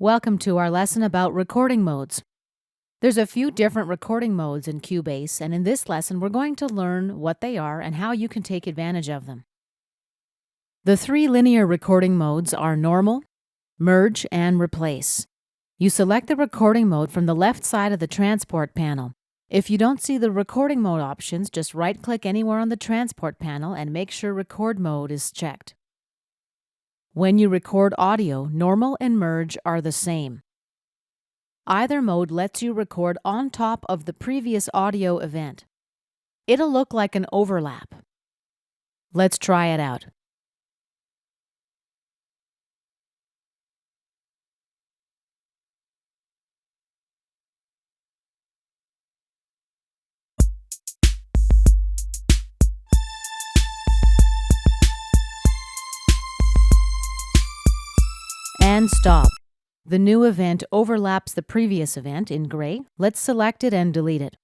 Welcome to our lesson about recording modes. There's a few different recording modes in Cubase, and in this lesson we're going to learn what they are and how you can take advantage of them. The three linear recording modes are Normal, Merge, and Replace. You select the recording mode from the left side of the transport panel. If you don't see the recording mode options, just right-click anywhere on the transport panel and make sure Record Mode is checked. When you record audio, Normal and Merge are the same. Either mode lets you record on top of the previous audio event. It'll look like an overlap. Let's try it out. And stop. The new event overlaps the previous event in gray. Let's select it and delete it.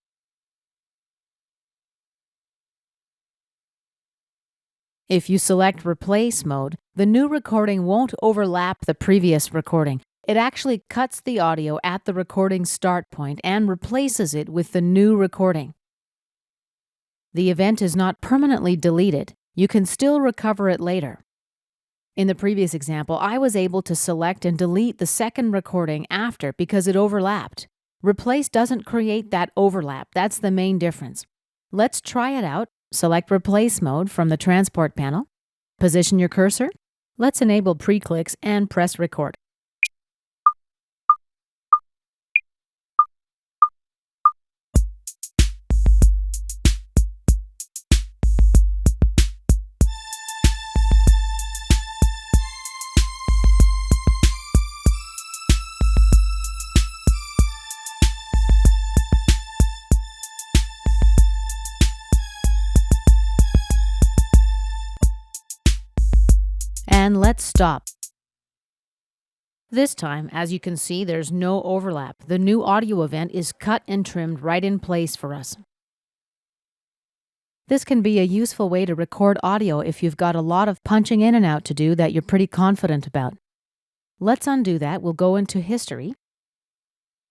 If you select Replace mode, the new recording won't overlap the previous recording. It actually cuts the audio at the recording start point and replaces it with the new recording. The event is not permanently deleted. You can still recover it later. In the previous example, I was able to select and delete the second recording after because it overlapped. Replace doesn't create that overlap. That's the main difference. Let's try it out. Select Replace mode from the transport panel. Position your cursor. Let's enable pre-clicks and press record. And let's stop. This time, as you can see, there's no overlap. The new audio event is cut and trimmed right in place for us. This can be a useful way to record audio if you've got a lot of punching in and out to do that you're pretty confident about. Let's undo that. We'll go into History.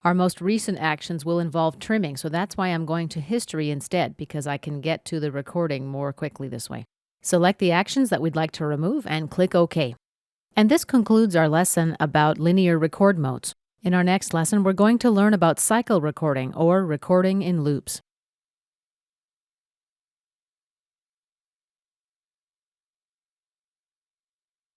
Our most recent actions will involve trimming, so that's why I'm going to History instead, because I can get to the recording more quickly this way. Select the actions that we'd like to remove and click OK. And this concludes our lesson about linear record modes. In our next lesson, we're going to learn about cycle recording or recording in loops.